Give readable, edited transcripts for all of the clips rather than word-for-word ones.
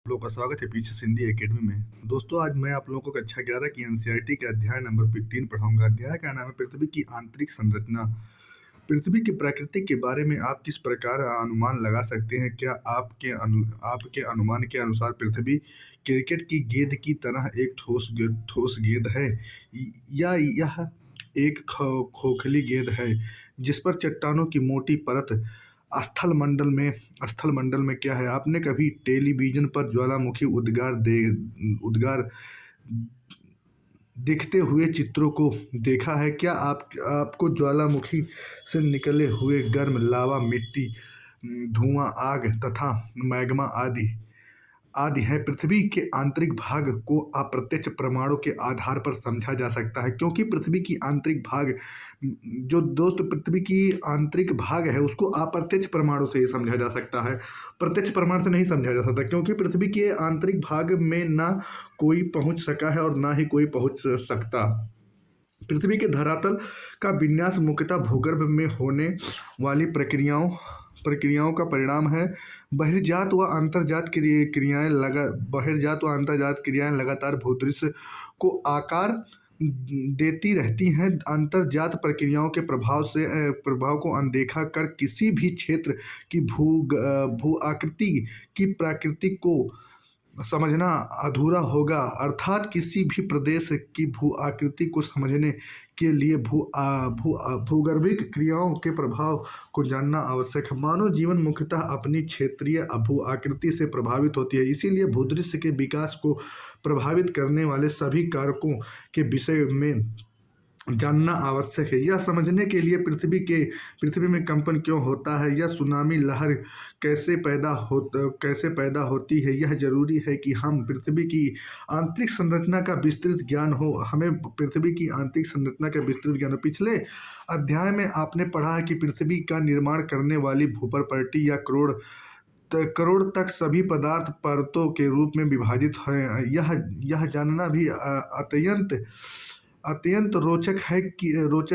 लोगों का स्वागत है पीछे हिंदी एकेडमी में। दोस्तों, आज मैं आप लोगों को कक्षा 11 की एनसीईआरटी के अध्याय नंबर 3 पढ़ाऊंगा। अध्याय का नाम है पृथ्वी की आंतरिक संरचना। पृथ्वी की प्रकृति के बारे में आप किस प्रकार अनुमान लगा सकते हैं? क्या आपके अनुमान के अनुसार पृथ्वी क्रिकेट की गेंद की तरह एक ठोस गेंद है, या यह एक खोखली गेंद है जिस पर चट्टानों की मोटी परत? स्थल मंडल में क्या है? आपने कभी टेलीविजन पर ज्वालामुखी उद्गार दिखते हुए चित्रों को देखा है? क्या आपको ज्वालामुखी से निकले हुए गर्म लावा, मिट्टी, धुआं, आग तथा मैग्मा आदि आदि है? पृथ्वी के आंतरिक भाग को अप्रत्यक्ष प्रमाणों के आधार पर समझा जा सकता है, क्योंकि पृथ्वी की आंतरिक भाग जो दोस्त पृथ्वी की आंतरिक भाग है उसको अप्रत्यक्ष प्रमाणों से ही समझा जा सकता है, प्रत्यक्ष प्रमाण से नहीं समझा जा सकता, क्योंकि पृथ्वी के आंतरिक भाग में ना कोई पहुंच सका है और ना ही कोई पहुंच सकता। पृथ्वी के धरातल का विन्यास मुख्यतः भूगर्भ में होने वाली प्रक्रियाओं का परिणाम है। बहिर्जात व अंतर्जात क्रियाएं लगातार भूदृश्य को आकार देती रहती हैं। अंतर्जात प्रक्रियाओं के प्रभाव को अनदेखा कर किसी भी क्षेत्र की भू आकृति की प्रकृति को समझना अधूरा होगा। अर्थात किसी भी प्रदेश की भू आकृति को समझने के लिए भूगर्भिक क्रियाओं के प्रभाव को जानना आवश्यक है। मानव जीवन मुख्यतः अपनी क्षेत्रीय भू आकृति से प्रभावित होती है, इसीलिए भूदृश्य के विकास को प्रभावित करने वाले सभी कारकों के विषय में जानना आवश्यक है। यह समझने के लिए पृथ्वी में कंपन क्यों होता है या सुनामी लहर कैसे पैदा होती है, यह जरूरी है कि हम पृथ्वी की आंतरिक संरचना का विस्तृत ज्ञान हो। पिछले अध्याय में आपने पढ़ा है कि पृथ्वी का निर्माण करने वाली भूपरपट्टी या करोड़ तक सभी पदार्थ परतों के रूप में विभाजित हैं। यह जानना भी अत्यंत रोचक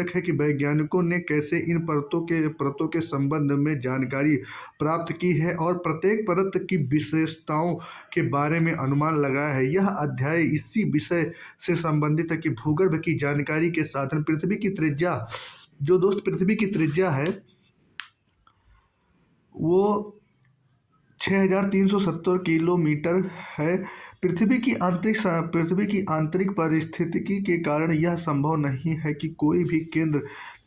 है कि वैज्ञानिकों ने कैसे इन परतों के संबंध में जानकारी प्राप्त की है और प्रत्येक परत की विशेषताओं के बारे में अनुमान लगाया है। यह अध्याय इसी विषय से संबंधित है कि भूगर्भ की जानकारी के साधन। पृथ्वी की त्रिज्या है वो 6370 किलोमीटर है। पृथ्वी की आंतरिक पारिस्थितिकी के कारण यह संभव नहीं है कि कोई भी केंद्र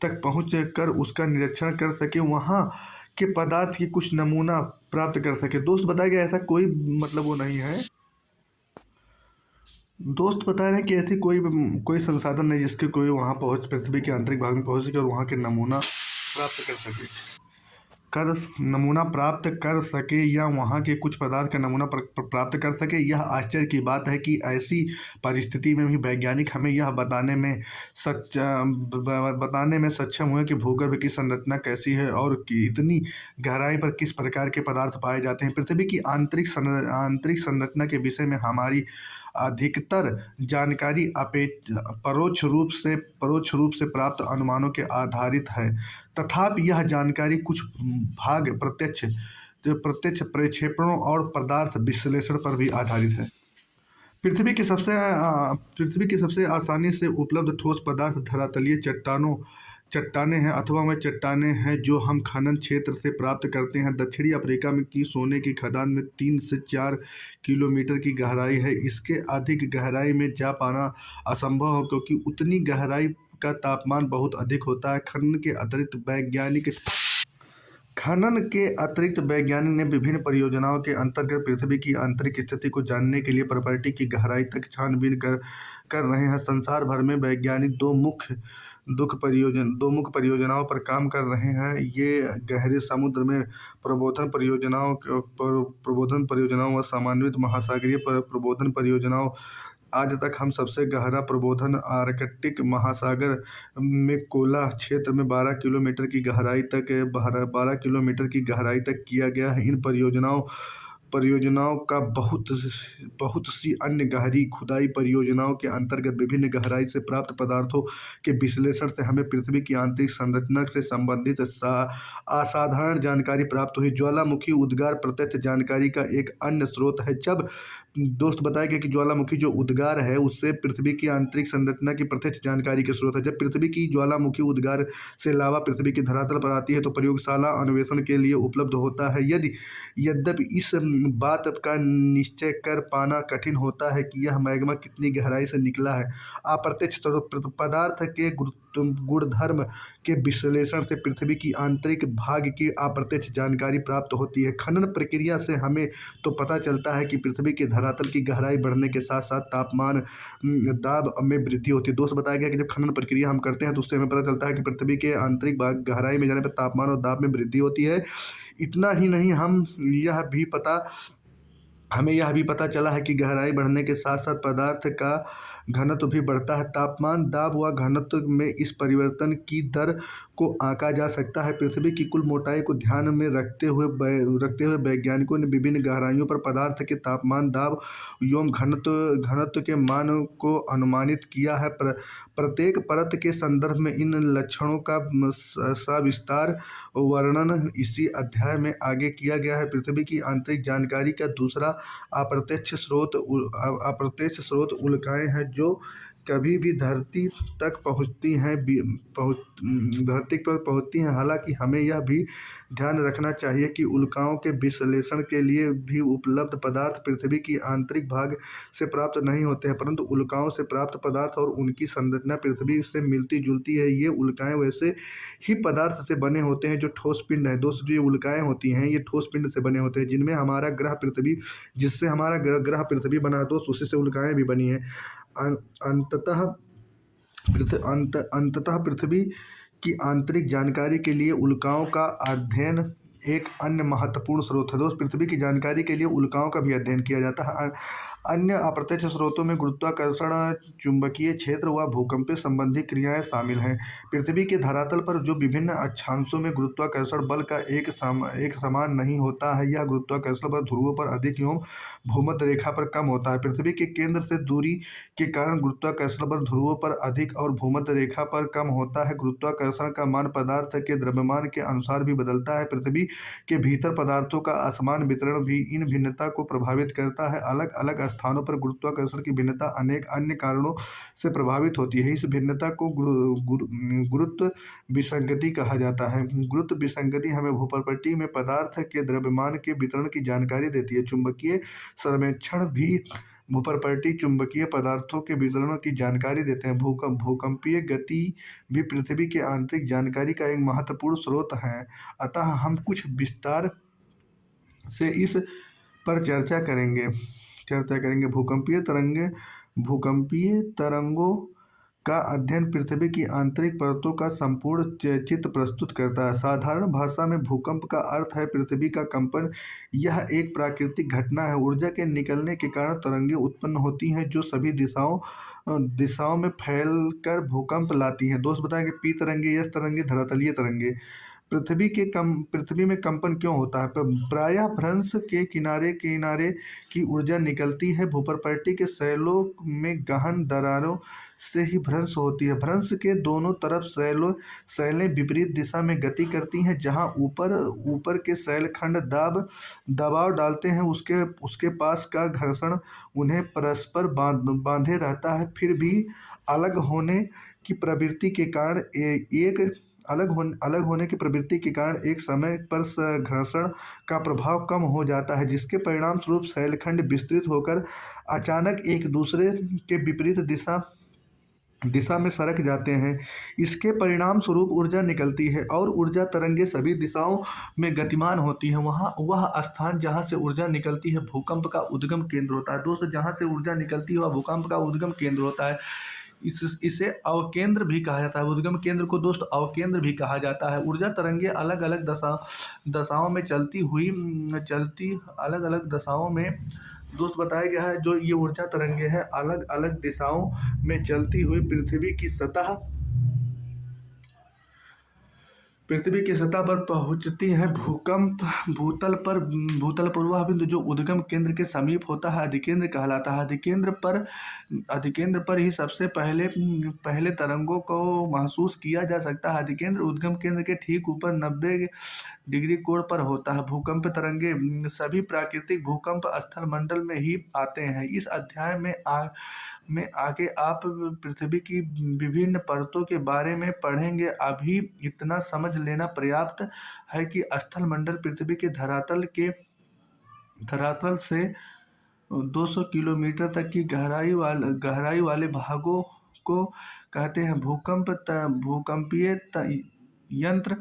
तक पहुंच कर उसका निरीक्षण कर सके, वहां के पदार्थ की कुछ नमूना प्राप्त कर सके। दोस्त बताया गया ऐसा कोई वो नहीं है। दोस्त बता रहे हैं कि ऐसी कोई संसाधन नहीं जिसके कोई वहां पृथ्वी के आंतरिक भाग में पहुंच सके और वहां के नमूना प्राप्त कर सके या वहाँ के कुछ पदार्थ का नमूना प्राप्त कर सके। यह आश्चर्य की बात है कि ऐसी परिस्थिति में भी वैज्ञानिक हमें यह बताने में सक्षम हुए कि भूगर्भ की संरचना कैसी है और कि इतनी गहराई पर किस प्रकार के पदार्थ पाए जाते हैं। पृथ्वी की आंतरिक संरचना के विषय में हमारी अधिकतर जानकारी परोक्ष रूप से प्राप्त अनुमानों के आधारित है, तथापि यह जानकारी कुछ भाग प्रत्यक्ष प्रक्षेपणों और पदार्थ विश्लेषण पर भी आधारित है। पृथ्वी की सबसे आसानी से उपलब्ध ठोस पदार्थ धरातलीय चट्टानें हैं अथवा वह चट्टानें हैं जो हम खनन क्षेत्र से प्राप्त करते हैं। दक्षिणी अफ्रीका में की सोने की खदान में 3 से 4 किलोमीटर की गहराई है। इसके अधिक गहराई में जा पाना असंभव है, क्योंकि उतनी गहराई का तापमान बहुत अधिक होता है। खनन के अतिरिक्त वैज्ञानिक ने विभिन्न परियोजनाओं के अंतर्गत पृथ्वी की आंतरिक स्थिति को जानने के लिए प्रकृति की गहराई तक छानबीन कर रहे हैं। संसार भर में वैज्ञानिक दो मुख्य परियोजनाओं पर काम कर रहे हैं। ये गहरे समुद्र में प्रबोधन परियोजनाओं व समन्वित महासागरीय प्रबोधन परियोजनाओं। आज तक हम सबसे गहरा प्रबोधन आर्कटिक महासागर में कोला क्षेत्र में 12 किलोमीटर की गहराई तक किया गया है। इन परियोजनाओं परियोजनाओं का बहुत सी अन्य गहरी खुदाई परियोजनाओं के अंतर्गत विभिन्न गहराई से प्राप्त पदार्थों के विश्लेषण से हमें पृथ्वी की आंतरिक संरचना से संबंधित असाधारण जानकारी प्राप्त हुई। ज्वालामुखी उद्गार प्रत्यक्ष जानकारी का एक अन्य स्रोत है। जब दोस्त बताया गया कि ज्वालामुखी जो उद्गार है उससे पृथ्वी की आंतरिक संरचना की प्रत्यक्ष जानकारी के स्रोत है। जब पृथ्वी की ज्वालामुखी उद्गार से लावा पृथ्वी की धरातल पर आती है तो प्रयोगशाला अन्वेषण के लिए उपलब्ध होता है। यद्यपि इस बात का निश्चय कर पाना कठिन होता है कि यह मैग्मा कितनी गहराई से निकला है। अप्रत्यक्ष पदार्थ के गुणधर्म के विश्लेषण से पृथ्वी की आंतरिक भाग की अप्रत्यक्ष जानकारी प्राप्त होती है। खनन प्रक्रिया से हमें तो पता चलता है कि पृथ्वी के धरातल की गहराई बढ़ने के साथ साथ तापमान दाब में वृद्धि होती है। दोस्त बताया गया कि जब खनन प्रक्रिया हम करते हैं तो उससे हमें पता चलता है कि पृथ्वी के आंतरिक भाग गहराई में जाने पर तापमान और दाब में वृद्धि होती है। इतना ही नहीं, हमें यह भी पता चला है कि गहराई बढ़ने के साथ साथ पदार्थ का घनत्व भी बढ़ता है। तापमान, दाब व घनत्व में इस परिवर्तन की दर को आंका जा सकता है। पृथ्वी की कुल मोटाई को ध्यान में रखते हुए वैज्ञानिकों ने विभिन्न गहराइयों पर पदार्थ के तापमान, दाब एवं घनत्व के मान को अनुमानित किया है। प्रत्येक परत के संदर्भ में इन लक्षणों का सविस्तार वर्णन इसी अध्याय में आगे किया गया है। पृथ्वी की आंतरिक जानकारी का दूसरा अप्रत्यक्ष स्रोत उल्काएं हैं जो कभी भी धरती तक पहुंचती हैं। हालांकि हमें यह भी ध्यान रखना चाहिए कि उल्काओं के विश्लेषण के लिए भी उपलब्ध पदार्थ पृथ्वी की आंतरिक भाग से प्राप्त नहीं होते हैं, परंतु उल्काओं से प्राप्त पदार्थ और उनकी संरचना पृथ्वी से मिलती जुलती है। ये उल्काएं वैसे ही पदार्थ से बने होते हैं जो ठोस पिंड है। दोस्तों, जो ये उल्काएं होती हैं ये ठोस पिंड से बने होते हैं जिससे हमारा ग्रह पृथ्वी बना है। दोस्त, उसी से उल्काएं भी बनी है। अंततः पृथ्वी की आंतरिक जानकारी के लिए उल्काओं का अध्ययन एक अन्य महत्वपूर्ण स्रोत है। दोस्त, पृथ्वी की जानकारी के लिए उल्काओं का भी अध्ययन किया जाता है। अन्य अप्रत्यक्ष स्रोतों में गुरुत्वाकर्षण, चुंबकीय क्षेत्र व भूकंपीय संबंधी क्रियाएं शामिल हैं। पृथ्वी के धरातल पर जो विभिन्न अक्षांशों में गुरुत्वाकर्षण बल का एक समान नहीं होता है। यह गुरुत्वाकर्षण बल ध्रुवों पर अधिक एवं भूमध्य रेखा पर कम होता है। पृथ्वी के केंद्र से दूरी के कारण गुरुत्वाकर्षण बल ध्रुवों पर अधिक और भूमध्य रेखा पर कम होता है। गुरुत्वाकर्षण का मान पदार्थ के द्रव्यमान के अनुसार भी बदलता है। पृथ्वी के भीतर पदार्थों का असमान वितरण भी इन भिन्नता को प्रभावित करता है। अलग अलग स्थानों पर गुरुत्वाकर्षण की भिन्नता अनेक अन्य कारणों से प्रभावित होती है। इस भिन्नता को गुरुत्व विसंगति कहा जाता है। गुरुत्व विसंगति हमें भूप्रकृति में पदार्थ के द्रव्यमान के वितरण की जानकारी देती है। चुंबकीय सर्वेक्षण भी भूप्रकृति चुंबकीय पदार्थों के वितरण की जानकारी देते हैं। भूकंपीय गति भी पृथ्वी के आंतरिक जानकारी का एक महत्वपूर्ण स्रोत है। अतः हम कुछ विस्तार से इस पर चर्चा करेंगे। भूकंपीय तरंगों का अध्ययन पृथ्वी की आंतरिक परतों का संपूर्ण चित्र प्रस्तुत करता है। साधारण भाषा में भूकंप का अर्थ है पृथ्वी का कंपन। यह एक प्राकृतिक घटना है। ऊर्जा के निकलने के कारण तरंगें उत्पन्न होती हैं जो सभी दिशाओं में फैलकर भूकंप लाती हैं। दोस्त बताएं कि पी तरंगे, एस तरंगे, धरातलीय तरंगे। पृथ्वी में कंपन क्यों होता है? प्रायः भ्रंश के किनारे की ऊर्जा निकलती है। भूप्रकृति के शैलों में गहन दरारों से ही भ्रंश होती है। भ्रंश के दोनों तरफ शैलें विपरीत दिशा में गति करती हैं। जहाँ ऊपर के शैलखंड दबाव डालते हैं उसके पास का घर्षण उन्हें परस्पर बांधे रहता है। फिर भी अलग होने की प्रवृत्ति के कारण एक समय पर घर्षण का प्रभाव कम हो जाता है, जिसके परिणाम स्वरूप शैलखंड विस्तृत होकर अचानक एक दूसरे के विपरीत दिशा में सरक जाते हैं। इसके परिणाम स्वरूप ऊर्जा निकलती है और ऊर्जा तरंगें सभी दिशाओं में गतिमान होती हैं। वह स्थान जहाँ से ऊर्जा निकलती है भूकंप का उद्गम केंद्र होता है। दोस्तों, जहाँ से ऊर्जा निकलती है वह भूकंप का उद्गम केंद्र होता है। इसे अवकेंद्र भी कहा जाता है। उद्गम केंद्र को दोस्त अवकेंद्र भी कहा जाता है। ऊर्जा तरंगें अलग अलग दशाओं में अलग अलग दिशाओं में दोस्त बताया गया है। जो ये ऊर्जा तरंगें हैं अलग अलग दिशाओं में चलती हुई पृथ्वी की सतह पृथ्वी की सतह पर पहुंचती हैं। भूकंप भूतल पूर्वा बिंदु जो उद्गम केंद्र के समीप होता है अधिकेंद्र कहलाता है। अधिकेंद्र पर ही सबसे पहले पहले तरंगों को महसूस किया जा सकता है। अधिकेंद्र उद्गम केंद्र के ठीक ऊपर 90 डिग्री कोण पर होता है। भूकंप तरंगे सभी प्राकृतिक भूकंप स्थल मंडल में ही आते हैं। इस अध्याय में आगे आप पृथ्वी की विभिन्न परतों के बारे में पढ़ेंगे। अभी इतना समझ लेना पर्याप्त है कि स्थल मंडल पृथ्वी के धरातल से 200 किलोमीटर तक की गहराई वाले भागों को कहते हैं। यंत्र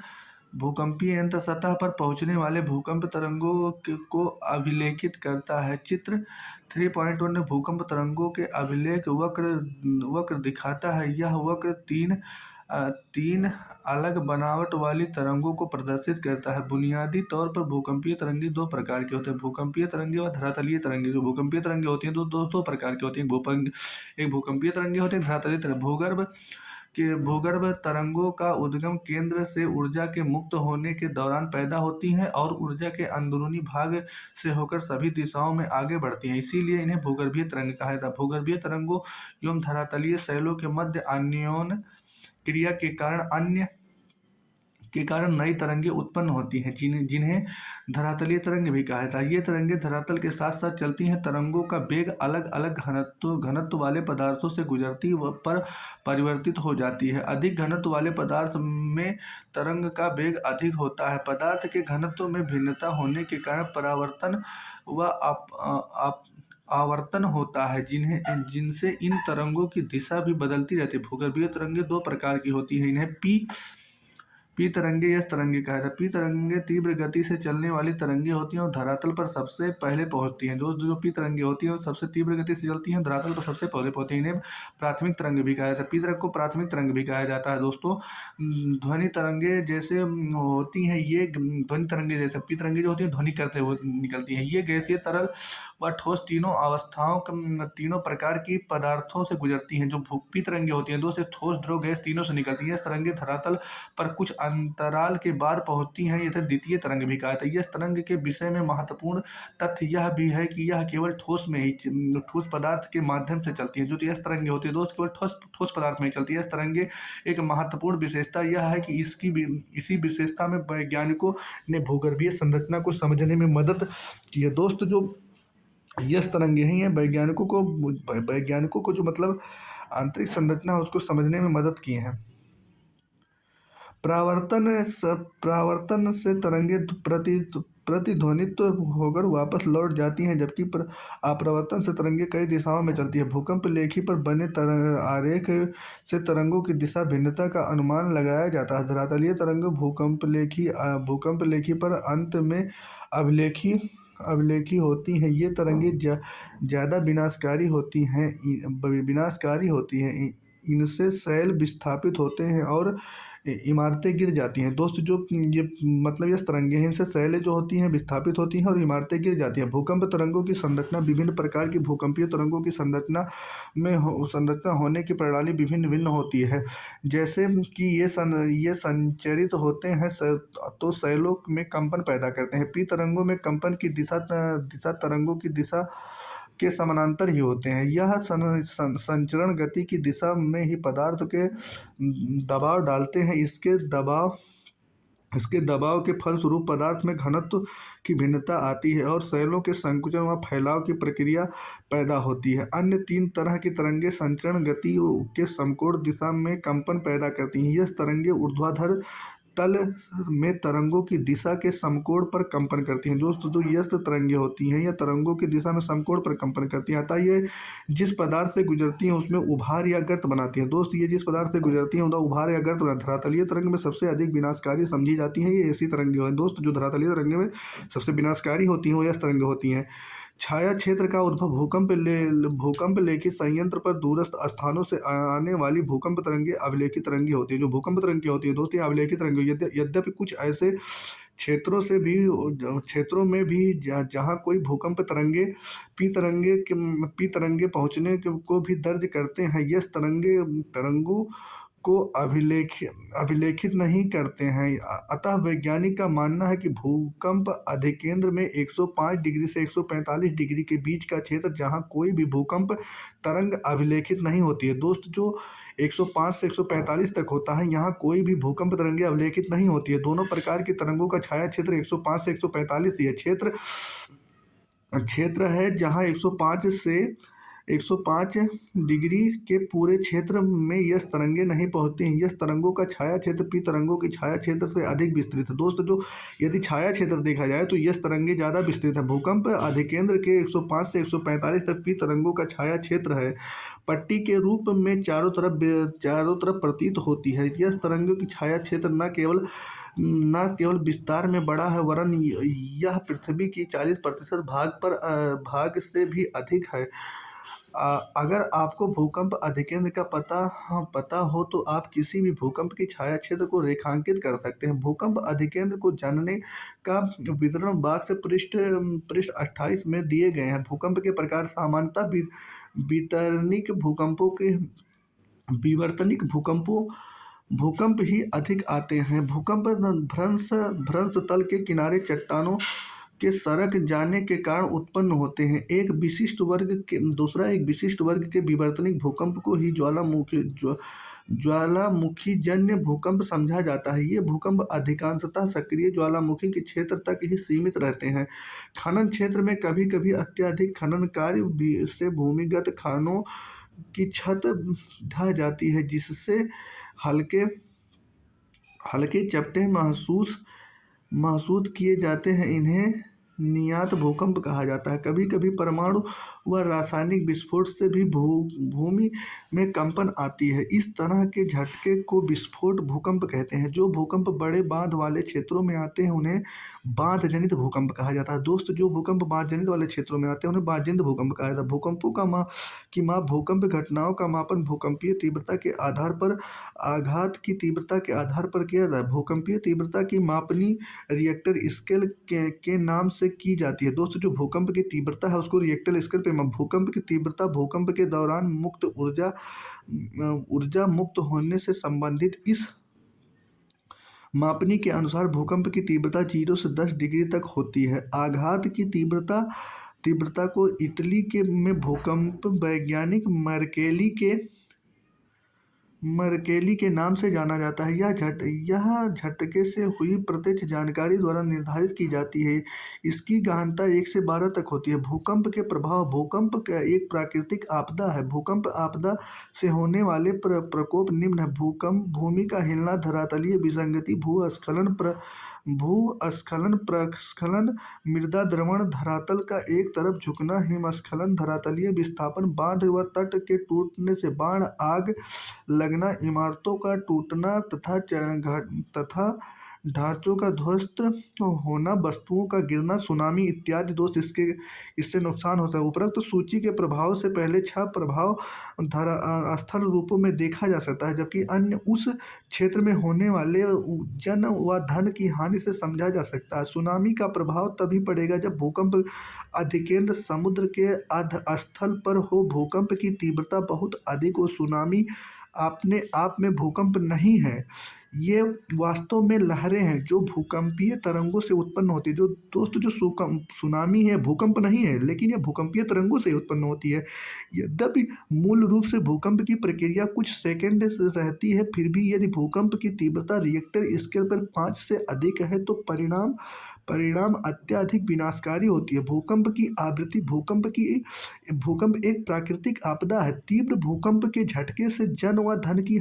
भूकंपीय यंत्र सतह पर पहुंचने वाले भूकंप तरंगों को अभिलेखित करता है। चित्र 3.1 में भूकंप तरंगों के अभिलेख वक्र दिखाता है। यह वक्र तीन अलग बनावट वाली तरंगों को प्रदर्शित करता है। बुनियादी तौर पर भूकंपीय तरंगे दो प्रकार के होते हैं, भूकंपीय तरंगे और धरातलीय तरंगे। जो भूकंपीय तरंगे होती हैं दो प्रकार की होती हैं। एक भूकंपीय तरंगे होती हैं, धरातलीय तरंग। भूगर्भ तरंगों का उद्गम केंद्र से ऊर्जा के मुक्त होने के दौरान पैदा होती हैं और ऊर्जा के अंदरूनी भाग से होकर सभी दिशाओं में आगे बढ़ती हैं। इसीलिए इन्हें भूगर्भीय तरंग कहा जाता है। भूगर्भीय तरंगों एवं धरातलीय शैलों के मध्य अन्योन क्रिया के कारण नई तरंगें उत्पन्न होती हैं, जिन्हें धरातलीय तरंग भी कहा जाता है। ये तरंगें धरातल के साथ साथ चलती हैं। तरंगों का वेग अलग अलग घनत्व वाले पदार्थों से गुजरती पर परिवर्तित हो जाती है। अधिक घनत्व वाले पदार्थ में तरंग का वेग अधिक होता है। पदार्थ के घनत्व में भिन्नता होने के कारण परावर्तन व आवर्तन होता है, जिनसे इन तरंगों की दिशा भी बदलती रहती है। भूगर्भीय तरंगें दो प्रकार की होती हैं। इन्हें पी तरंगे एस तरंगे कहा जाता है। पी तरंगे तीव्र गति से चलने वाली तरंगे होती हैं और धरातल पर सबसे पहले पहुंचती हैं। जो पी तरंगे होती हैं वो सबसे तीव्र गति से चलती हैं, धरातल पर सबसे पहले पहुंचती हैं। इन्हें प्राथमिक तरंग भी कहा जाता है। पी तरंग को प्राथमिक तरंग भी कहा जाता है। दोस्तों, ध्वनि तरंगे जैसे होती हैं, ये ध्वनि तरंगे जैसे पी तरंगे जो होती हैं ध्वनि करते हुए निकलती हैं। ये गैसीय, तरल व ठोस तीनों प्रकार की पदार्थों से गुजरती हैं। जो पी तरंगे होती हैं, दो से ठोस, द्रव, गैस तीनों से निकलती हैं। इस तरंगे धरातल पर कुछ अंतराल के बाद पहुंचती हैं। यह द्वितीय तरंग भी कहा जाता है। इस तरंग के विषय में महत्वपूर्ण तथ्य यह भी है कि यह केवल ठोस पदार्थ के माध्यम से चलती है। जो यस तरंगे होती है दोस्त केवल ठोस पदार्थ में ही चलती है। इस तरंगे एक महत्वपूर्ण विशेषता यह है कि इसी विशेषता में वैज्ञानिकों ने भूगर्भीय संरचना को समझने में मदद की है। दोस्त, जो यस तरंगे हैं ये वैज्ञानिकों को जो मतलब आंतरिक संरचना है उसको समझने में मदद की है। परावर्तन से तरंगे प्रतिध्वनित होकर वापस लौट जाती हैं, जबकि अपरावर्तन से तरंगे कई दिशाओं में चलती है। भूकंप लेखी पर बने आरेख से तरंगों की दिशा भिन्नता का अनुमान लगाया जाता है। धरातलीय तरंग भूकंप लेखी पर अंत में अभिलेखी होती हैं। ये तरंगे ज़्यादा विनाशकारी होती हैं। इनसे शैल विस्थापित होते हैं और इमारतें गिर जाती हैं। दोस्त, जो ये मतलब ये तरंगे हैं, इनसे शैलें जो होती हैं विस्थापित होती हैं और इमारतें गिर जाती हैं। भूकंप तरंगों की संरचना विभिन्न प्रकार की भूकंपीय तरंगों की संरचना होने की प्रणाली भिन्न होती है। जैसे कि ये संचरित होते हैं तो शैलों में कंपन पैदा करते हैं। पी तरंगों में कंपन की दिशा तरंगों की दिशा के समानांतर ही होते हैं। यह संचरण गति की दिशा में ही पदार्थ के दबाव डालते हैं। इसके दबाव के फलस्वरूप पदार्थ में घनत्व की भिन्नता आती है और शैलों के संकुचन व फैलाव की प्रक्रिया पैदा होती है। अन्य तीन तरह की तरंगे संचरण गति के समकोण दिशा में कंपन पैदा करती हैं। यह तरंगे ऊर्ध्वाधर तल में तरंगों की दिशा के समकोण पर कंपन करती हैं। दोस्तों, जो यस्त तरंगे होती हैं, यह तरंगों की दिशा में समकोण पर कंपन करती हैं। अतः ये जिस पदार्थ से गुजरती हैं उसमें उभार या गर्त बनाती हैं। दोस्त, ये जिस पदार्थ से गुजरती हैं उनका उभार या गर्त बनाती है। धरातलीय तरंग में सबसे अधिक विनाशकारी समझी जाती हैं ये ऐसी तरंगे हैं। दोस्त, जो धरातलीय तरंगे में सबसे विनाशकारी होती हैं वो यस तरंगे होती हैं। छाया क्षेत्र का उद्भव भूकंप लेखी संयंत्र पर दूरस्थ स्थानों से आने वाली भूकंप तरंगे अभिलेखी तरंगे होती है। जो भूकंप तरंगे होती है दोस्तों अभिलेखी तरंगे, यद्यपि कुछ ऐसे क्षेत्रों में भी जहां कोई भूकंप तरंगे पी तरंगे पहुंचने को भी दर्ज करते हैं। यह तरंगों को अभिलेखित नहीं करते हैं। अतः वैज्ञानिक का मानना है कि भूकंप अधिकेंद्र में 105 डिग्री से 145 डिग्री के बीच का क्षेत्र जहां कोई भी भूकंप तरंग अभिलेखित नहीं होती है। दोस्त जो 105 से 145 तक होता है, यहाँ कोई भी भूकंप तरंगे अभिलेखित नहीं होती है। दोनों प्रकार की तरंगों का छाया क्षेत्र 105 से 145 ही है। क्षेत्र है जहाँ 105 डिग्री के पूरे क्षेत्र में यस तरंगे नहीं पहुंचती हैं। यस तरंगों का छाया क्षेत्र पी तरंगों की छाया क्षेत्र से अधिक विस्तृत है। दोस्त जो यदि छाया क्षेत्र देखा जाए तो यस तरंगे ज़्यादा विस्तृत है। भूकंप अधिकेंद्र के 105 से 145 तक पी तरंगों का छाया क्षेत्र है पट्टी के रूप में चारों तरफ प्रतीत होती है। यस तरंगों की छाया क्षेत्र न केवल विस्तार में बड़ा है, वरन यह पृथ्वी की 40% भाग से भी अधिक है। अगर आपको भूकंप अधिकेंद्र का पता हो तो आप किसी भी भूकंप की छाया क्षेत्र को रेखांकित कर सकते हैं। भूकंप अधिकेंद्र को जानने का विवरण बॉक्स पृष्ठ 28 में दिए गए हैं। भूकंप के प्रकार सामान्यतः विवर्तनिक भूकंप ही अधिक आते हैं। भूकंप भ्रंश तल के किनारे चट्टानों के सरक जाने के कारण उत्पन्न होते हैं। एक विशिष्ट वर्ग के विवर्तनिक भूकंप को ही ज्वालामुखी जन्य भूकंप समझा जाता है। ये भूकंप अधिकांशतः सक्रिय ज्वालामुखी के क्षेत्र तक ही सीमित रहते हैं। खनन क्षेत्र में कभी कभी अत्यधिक खनन कार्य से भूमिगत खानों की छत ढह जाती है, जिससे हल्के चपटे महसूस किए जाते हैं। इन्हें नियत भूकंप कहा जाता है। कभी कभी परमाणु व रासायनिक विस्फोट से भी भूमि में कंपन आती है। इस तरह के झटके को विस्फोट भूकंप कहते हैं। जो भूकंप बड़े बांध वाले क्षेत्रों में आते हैं उन्हें बांध जनित भूकंप कहा जाता है। दोस्त जो भूकंप बांध जनित वाले क्षेत्रों में आते हैं उन्हें बांध जनित भूकंप कहा जाता है। भूकंपों का माप भूकंप घटनाओं का मापन भूकंपीय तीव्रता के आधार पर आघात की तीव्रता के आधार पर किया जाता है। भूकंपीय तीव्रता की मापनी रिएक्टर स्केल के नाम से की जाती है। दोस्तों जो भूकंप की तीव्रता है उसको रिएक्टर स्केल पे भूकंप की तीव्रता भूकंप के दौरान ऊर्जा मुक्त होने से संबंधित। इस मापनी के अनुसार भूकंप की तीव्रता 0 से 10 डिग्री तक होती है। आघात की तीव्रता को इटली में भूकंप वैज्ञानिक मरकेली के नाम से जाना जाता है। यह झटके से हुई प्रत्यक्ष जानकारी द्वारा निर्धारित की जाती है। इसकी गहनता 1 से 12 तक होती है। भूकंप के प्रभाव। भूकंप एक प्राकृतिक आपदा है। भूकंप आपदा से होने वाले प्रकोप निम्न है। भूकंप भूमि का हिलना, धरातलीय विसंगति, भूस्खलन, प्रस्खलन, मृदा द्रवण, धरातल का एक तरफ झुकना, हिमस्खलन, धरातलीय विस्थापन, बांध व तट के टूटने से बाढ़, आग लगना, इमारतों का टूटना तथा ढांचों का ध्वस्त होना, वस्तुओं का गिरना, सुनामी इत्यादि। दोस्त इससे नुकसान होता है। उपरोक्त सूची के प्रभाव से पहले 6 प्रभाव स्थल रूपों में देखा जा सकता है, जबकि अन्य उस क्षेत्र में होने वाले जन व धन की हानि से समझा जा सकता है। सुनामी का प्रभाव तभी पड़ेगा जब भूकंप अधिकेंद्र समुद्र के अधस्थल पर हो। भूकंप की तीव्रता बहुत अधिक हो। सुनामी अपने आप में भूकंप नहीं है, ये वास्तव में लहरें हैं जो भूकंपीय तरंगों से उत्पन्न होती है। जो सुनामी है भूकंप नहीं है, लेकिन यह भूकंपीय तरंगों से उत्पन्न होती है। यद्यपि मूल रूप से भूकंप की प्रक्रिया कुछ सेकंड रहती है, फिर भी यदि भूकंप की तीव्रता रिएक्टर स्केल पर 5 से अधिक है तो परिणाम अत्यधिक विनाशकारी होती है। भूकंप की आवृत्ति। भूकंप एक प्राकृतिक आपदा है। तीव्र भूकंप के झटके से जन व धन की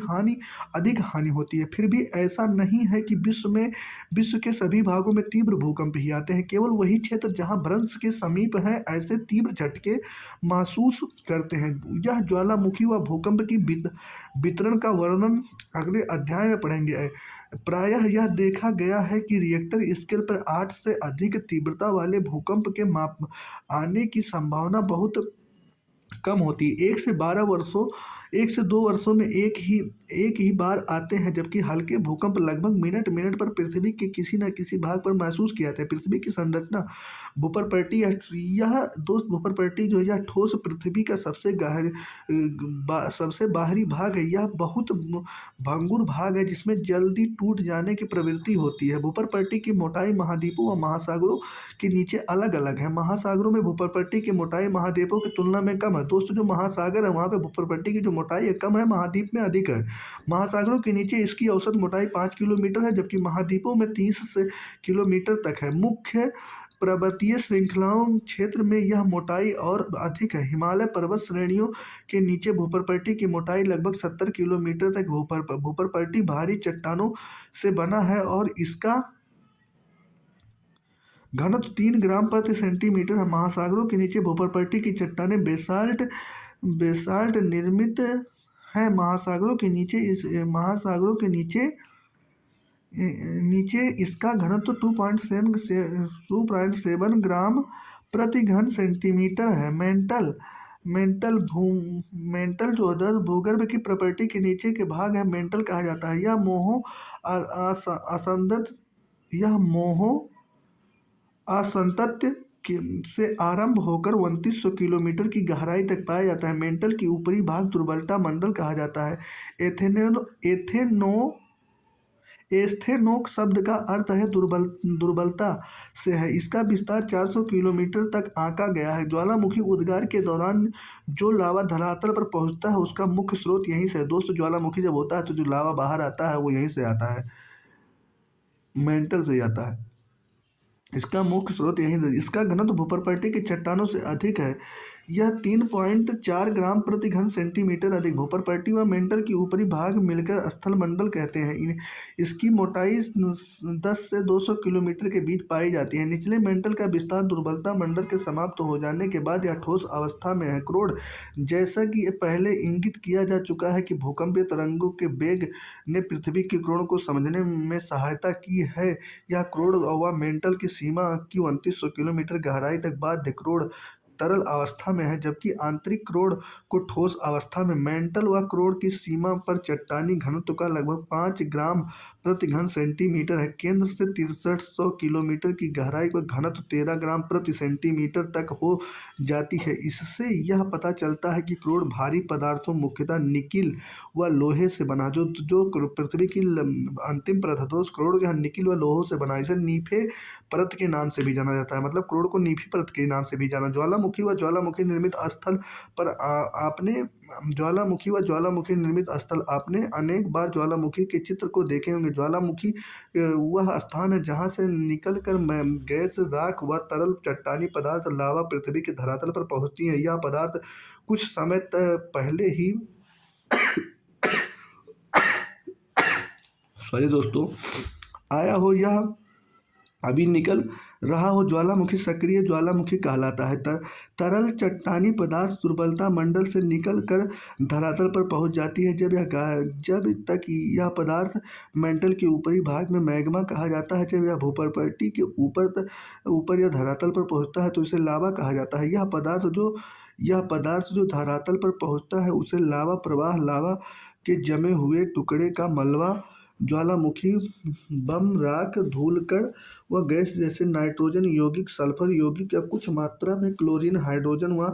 अधिक हानि होती है। फिर भी ऐसा नहीं है कि विश्व के सभी भागों में तीव्र भूकंप ही आते हैं। केवल वही क्षेत्र जहां भ्रंश के समीप है ऐसे तीव्र झटके महसूस करते हैं। यह ज्वालामुखी व भूकंप की वितरण का वर्णन अगले अध्याय में पढ़ेंगे। प्रायः यह देखा गया है कि रिएक्टर स्केल पर 8 से अधिक तीव्रता वाले भूकंप के आने की संभावना बहुत कम होती है। 1 से 12 वर्षों 1 से 2 वर्षों में एक ही बार आते हैं, जबकि हल्के भूकंप लगभग मिनट मिनट पर पृथ्वी के किसी न किसी भाग पर महसूस किए जाते हैं। पृथ्वी की संरचना भूपरपट्टी यह दोस्त भूपरपट्टी जो है यह ठोस पृथ्वी का सबसे बाहरी भाग है। यह बहुत भंगुर भाग है जिसमें जल्दी टूट जाने की प्रवृत्ति होती है। भूपरपट्टी की मोटाई महाद्वीपों व महासागरों के नीचे अलग अलग है। महासागरों में भूपरपट्टी की मोटाई महाद्वीपों की तुलना में कम है। दोस्तों, जो महासागर है वहाँ पे भूपरपट्टी की जो मोटाई है कम है, महाद्वीप में अधिक है। महासागरों के नीचे इसकी औसत मोटाई 5 किलोमीटर है, जबकि महाद्वीपों में 30 किलोमीटर तक है। मुख्य पर्वतीय श्रृंखलाओं क्षेत्र में यह मोटाई और अधिक है। हिमालय पर्वत श्रेणियों के नीचे भूपरपट्टी की मोटाई लगभग 70 किलोमीटर तक। भूपरपट्टी भारी चट्टानों से बना है और इसका घनत्व 3 ग्राम प्रति सेंटीमीटर है। महासागरों के नीचे भूपरपट्टी की चट्टानें बेसाल्ट निर्मित है। महासागरों के नीचे इसका घनत्व 2.7 ग्राम प्रति घन सेंटीमीटर है। मेंटल जो 10 भूगर्भ की प्रॉपर्टी के नीचे के भाग है, मेंटल कहा जाता है। यह मोहो असंतत से आरंभ होकर 2900 किलोमीटर की गहराई तक पाया जाता है। मेंटल की ऊपरी भाग दुर्बलता मंडल कहा जाता है। एस्थेनोक शब्द का अर्थ है दुर्बलता से है। इसका विस्तार 400 किलोमीटर तक आंका गया है। ज्वालामुखी उद्गार के दौरान जो लावा धरातल पर पहुंचता है उसका मुख्य स्रोत यहीं से है। दोस्तों, ज्वालामुखी जब होता है तो जो लावा बाहर आता है वो यहीं से आता है, मेंटल से आता है। इसका मुख्य स्रोत यहीं से। इसका घनत्व भूपरपट्टी की चट्टानों से अधिक है। यह 3.4 ग्राम प्रति घन सेंटीमीटर अधिक। भूपरपट्टी व मेंटल की ऊपरी भाग मिलकर स्थल मंडल कहते हैं। इसकी मोटाई 10 से 200 किलोमीटर के बीच पाई जाती है। निचले मेंटल का विस्तार दुर्बलता मंडल के समाप्त हो जाने के बाद यह ठोस अवस्था में है। क्रोड, जैसा कि पहले इंगित किया जा चुका है कि भूकंपीय तरंगों के वेग ने पृथ्वी के कोण को समझने में सहायता की है। यह क्रोड व मेंटल की सीमा की 2900 किलोमीटर गहराई तक बाध्य क्रोड तरल अवस्था में है, जबकि आंतरिक क्रोड को ठोस अवस्था में। मेंटल व क्रोड की सीमा पर चट्टानी घनत्व का लगभग 5 ग्राम प्रति घन सेंटीमीटर है। केंद्र से 6300 किलोमीटर की गहराई पर घनत्व 13 ग्राम प्रति सेंटीमीटर तक हो जाती है। इससे यह पता चलता है कि क्रोड भारी पदार्थों, मुख्यतः निकिल व लोहे से बना, जो पृथ्वी की अंतिम परत है। तो उस क्रोड जो है निकिल व लोहों से बना। इसे नीफे परत के नाम से भी जाना जाता है, मतलब क्रोड को नीफी परत के नाम से भी जाना। ज्वालामुखी व ज्वालामुखी निर्मित स्थल पर आपने अनेक बार ज्वालामुखी के चित्र को देखे होंगे। ज्वालामुखी वह स्थान है जहाँ से निकलकर गैस, राख व तरल चट्टानी पदार्थ लावा पृथ्वी के धरातल पर पहुँचती है। यह पदार्थ कुछ समय पहले ही सॉरी दोस्तों आया हो, यह अभी निकल रहा हो। ज्वालामुखी सक्रिय ज्वालामुखी कहलाता है। तरल चट्टानी पदार्थ दुर्बलता मंडल से निकल कर धरातल पर पहुंच जाती है। जब तक यह पदार्थ मेंटल के ऊपरी भाग में मैग्मा कहा जाता है। जब यह भूपरपट्टी के ऊपर या धरातल पर पहुंचता है तो इसे लावा कहा जाता है। यह पदार्थ जो धरातल पर पहुंचता है उसे लावा प्रवाह, लावा के जमे हुए टुकड़े का मलबा, ज्वालामुखी बम, राख, धूलकण व गैस जैसे नाइट्रोजन यौगिक, सल्फर यौगिक या कुछ मात्रा में क्लोरीन, हाइड्रोजन व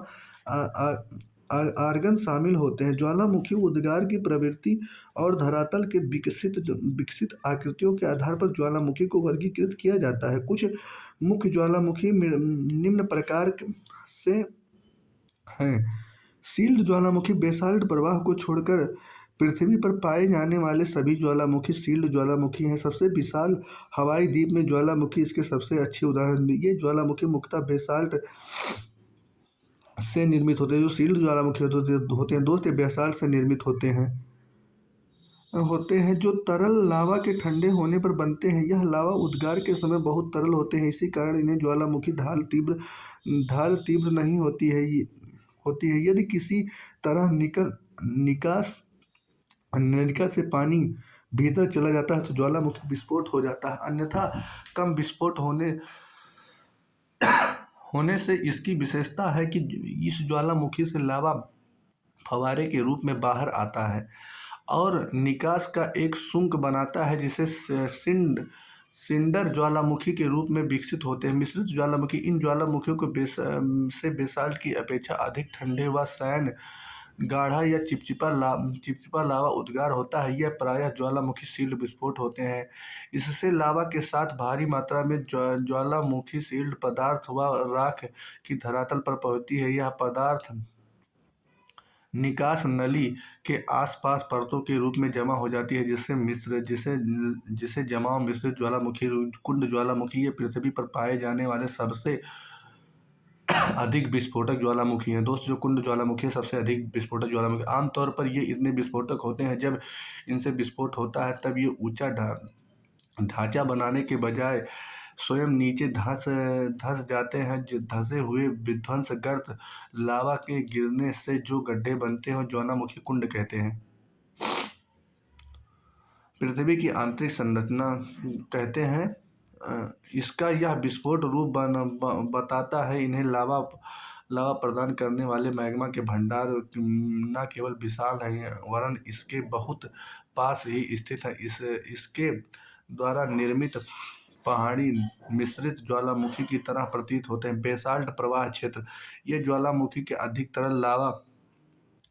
आर्गन शामिल होते हैं। ज्वालामुखी उद्गार की प्रवृत्ति और धरातल के विकसित आकृतियों के आधार पर ज्वालामुखी को वर्गीकृत किया जाता है। कुछ मुख्य ज्वालामुखी निम्न प्रकार से हैं। शील्ड ज्वालामुखी बेसाल्ट प्रवाह को छोड़कर पृथ्वी पर पाए जाने वाले सभी ज्वालामुखी शील्ड ज्वालामुखी हैं। सबसे विशाल हवाई द्वीप में ज्वालामुखी इसके सबसे अच्छे उदाहरण। ये ज्वालामुखी मुख्यतः बेसाल्ट से निर्मित होते हैं। जो शील्ड ज्वालामुखी होते हैं दोस्त, बेसाल्ट से निर्मित होते हैं जो तरल लावा के ठंडे होने पर बनते हैं। यह लावा उद्गार के समय बहुत तरल होते हैं, इसी कारण इन्हें ज्वालामुखी ढाल तीव्र नहीं होती है। यदि किसी तरह निका से पानी भीतर चला जाता है तो ज्वालामुखी विस्फोट हो जाता है, अन्यथा कम विस्फोट होने से इसकी विशेषता है कि इस ज्वालामुखी से लावा फव्वारे के रूप में बाहर आता है और निकास का एक शुंक बनाता है जिसे सिंडर ज्वालामुखी के रूप में विकसित होते हैं। मिश्रित ज्वालामुखी इन ज्वालामुखियों को से बेसाल्ट की अपेक्षा अधिक ठंडे व सैन गाढ़ा या चिपचिपा लावा उद्गार होता है। यह प्रायः ज्वालामुखी शील्ड विस्फोट होते हैं। इससे लावा के साथ भारी मात्रा में ज्वालामुखी शील्ड पदार्थ व राख की धरातल पर पहुंचती है। यह पदार्थ निकास नली के आसपास परतों के रूप में जमा हो जाती है जिसे जमाव मिश्रित ज्वालामुखी कुंड ज्वालामुखी ये पृथ्वी पर पाए जाने वाले सबसे अधिक विस्फोटक ज्वालामुखी हैं। दोस्त, जो कुंड ज्वालामुखी है सबसे अधिक विस्फोटक ज्वालामुखी। आमतौर पर ये इतने विस्फोटक होते हैं, जब इनसे विस्फोट होता है तब ये ऊंचा ढांचा बनाने के बजाय स्वयं नीचे धंस जाते हैं। धंसे हुए विध्वंस गर्त लावा के गिरने से जो गड्ढे बनते हैं ज्वालामुखी कुंड कहते हैं। पृथ्वी की आंतरिक संरचना कहते हैं इसका यह विस्फोट रूप बताता है। इन्हें लावा प्रदान करने वाले मैग्मा के भंडार न केवल विशाल हैं वरन इसके बहुत पास ही स्थित है। इसके द्वारा निर्मित पहाड़ी मिश्रित ज्वालामुखी की तरह प्रतीत होते हैं। बेसाल्ट प्रवाह क्षेत्र ये ज्वालामुखी के अधिक तरल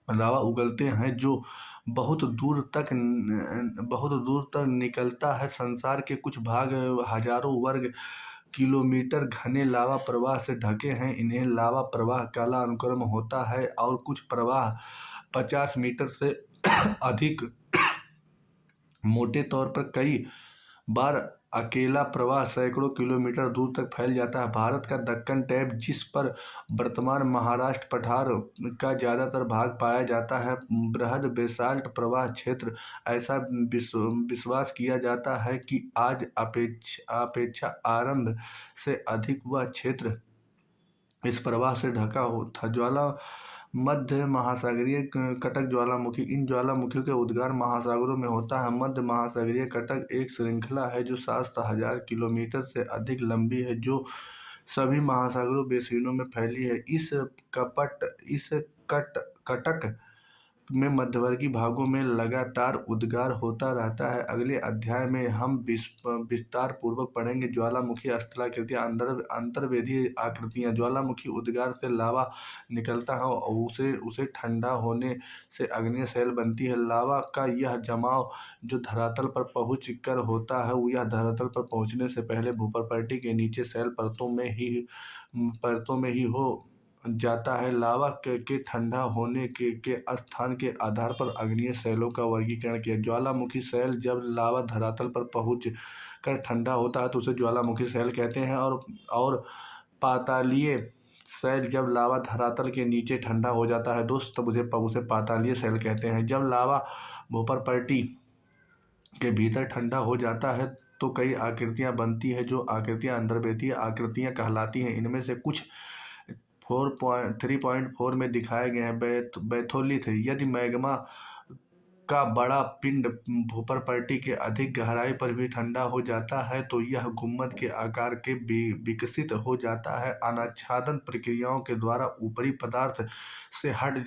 लावा उगलते हैं जो बहुत दूर तक निकलता है। संसार के कुछ भाग हजारों वर्ग किलोमीटर घने लावा प्रवाह से ढके हैं। इन्हें लावा प्रवाह काला अनुक्रम होता है और कुछ प्रवाह 50 मीटर से अधिक मोटे तौर पर कई बार अकेला प्रवाह सैकड़ों किलोमीटर दूर तक फैल जाता है। भारत का दक्कन टैप जिस पर वर्तमान महाराष्ट्र पठार का ज़्यादातर भाग पाया जाता है बृहद बेसाल्ट प्रवाह क्षेत्र। ऐसा विश्वास किया जाता है कि आज अपेक्षा आरंभ से अधिक वह क्षेत्र इस प्रवाह से ढका था। मध्य महासागरीय कटक ज्वालामुखी इन ज्वालामुखियों के उद्गार महासागरों में होता है। मध्य महासागरीय कटक एक श्रृंखला है जो 7,000 किलोमीटर से अधिक लंबी है, जो सभी महासागरों बेसिनों में फैली है। इस कटक में मध्यवर्ती भागों में लगातार उद्गार होता रहता है। अगले अध्याय में हम विस्तार पूर्वक पढ़ेंगे ज्वालामुखी स्थलाकृतियाँ, अंतर्वेदीय आकृतियाँ। ज्वालामुखी उद्गार से लावा निकलता है और उसे ठंडा होने से अग्नेय शैल बनती है। लावा का यह जमाव जो धरातल पर पहुँच कर होता है यह धरातल पर पहुँचने से पहले भूप्रपाटी के नीचे शैल परतों में ही हो जाता है। लावा के ठंडा होने के स्थान के आधार पर अग्नेय शैलों का वर्गीकरण किया। ज्वालामुखी शैल जब लावा धरातल पर पहुंच कर ठंडा होता है तो उसे ज्वालामुखी शैल कहते हैं और पातालीय शैल जब लावा धरातल के नीचे ठंडा हो जाता है दोस्त तब उसे पातालीय शैल कहते हैं। जब लावा भूप्रपाटी के भीतर ठंडा हो जाता है तो कई आकृतियाँ बनती है, जो आकृतियाँ अंतर्वेदीय आकृतियाँ कहलाती हैं। इनमें से कुछ 3.4 में दिखाए गए हैं। बैथोलिथ यदि मैग्मा का बड़ा पिंड भूप्रपाटी के अधिक गहराई पर भी ठंडा हो जाता है तो यह गुम्बद के आकार के विकसित हो जाता है। अनाच्छादन प्रक्रियाओं के द्वारा ऊपरी पदार्थ से हट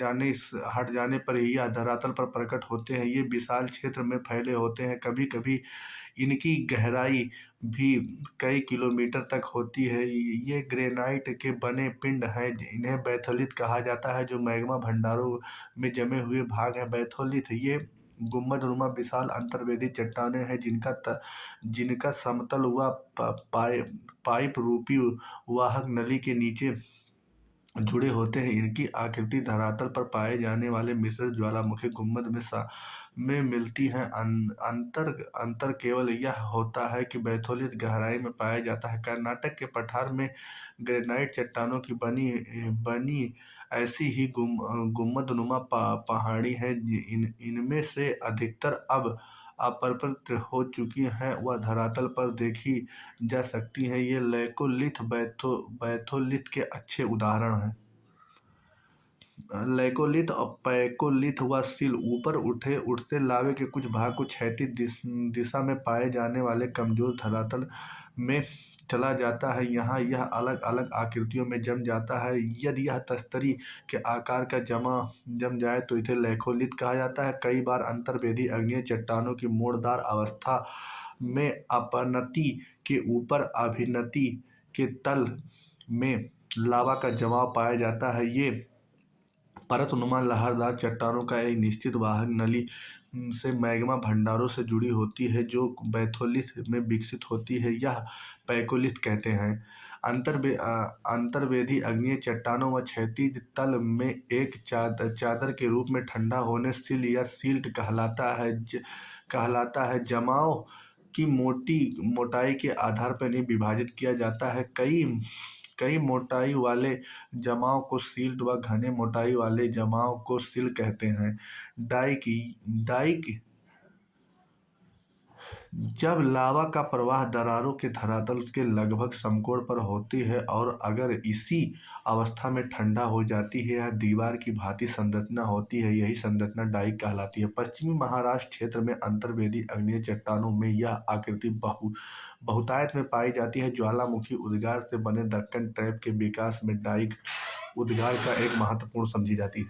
जाने पर ही यह धरातल पर प्रकट होते हैं। ये विशाल क्षेत्र में फैले होते हैं। कभी कभी इनकी गहराई भी कई किलोमीटर तक होती है। ये ग्रेनाइट के बने पिंड हैं। इन्हें बैथोलिथ कहा जाता है, जो मैग्मा भंडारों में जमे हुए भाग हैं। बैथोलिथ ये गुंबदनुमा विशाल अंतर्वेदी चट्टानें हैं जिनका समतल व पाइप रूपी वाहक नली के नीचे जुड़े होते हैं। इनकी आकृति धरातल पर पाए जाने वाले मिश्रित ज्वालामुखी गुंबद में मिलती है। अंतर केवल यह होता है कि बैथोलिथ गहराई में पाया जाता है। कर्नाटक के पठार में ग्रेनाइट चट्टानों की बनी ऐसी ही गुंबदनुमा पहाड़ी हैं। इनमें से अधिकतर अब अपरप्त हो चुकी हैं व धरातल पर देखी जा सकती हैं। ये लैकोलिथ बैथोलिथ के अच्छे उदाहरण हैं। लैकोलिथ और पैकोलिथ व सील ऊपर उठते लावे के कुछ भाग को क्षैतिज दिशा में पाए जाने वाले कमजोर धरातल में चला जाता है। यहाँ यह अलग अलग आकृतियों में जम जाता है। यदि यह तस्तरी के आकार का जम जाए तो इसे लेखोलिथ कहा जाता है। कई बार अंतर्वेदी आग्नेय चट्टानों की मोड़दार अवस्था में अपनति के ऊपर अभिनति के तल में लावा का जमाव पाया जाता है। ये परतनुमा लहरदार चट्टानों का एक निश्चित वाहक नली से मैग्मा भंडारों से जुड़ी होती है जो बैथोलिथ में विकसित होती है। यह पैकोलिथ कहते हैं। अंतर्वेदी आग्नेय चट्टानों व क्षैतिज तल में एक चादर के रूप में ठंडा होने सिल या सिल्ट कहलाता है। जमाव की मोटाई के आधार पर इन्हें विभाजित किया जाता है। कई मोटाई वाले जमाव को सिल्ट व घने मोटाई वाले जमाव को सिल कहते हैं। डाइक जब लावा का प्रवाह दरारों के धरातल के लगभग समकोण पर होती है और अगर इसी अवस्था में ठंडा हो जाती है, यह दीवार की भांति संरचना होती है। यही संरचना डाइक कहलाती है। पश्चिमी महाराष्ट्र क्षेत्र में अंतर्वेदी आग्नेय चट्टानों में यह आकृति बहुतायत में पाई जाती है। ज्वालामुखी उद्गार से बने दक्कन ट्रैप के विकास में डाइक उद्गार का एक महत्वपूर्ण समझी जाती है।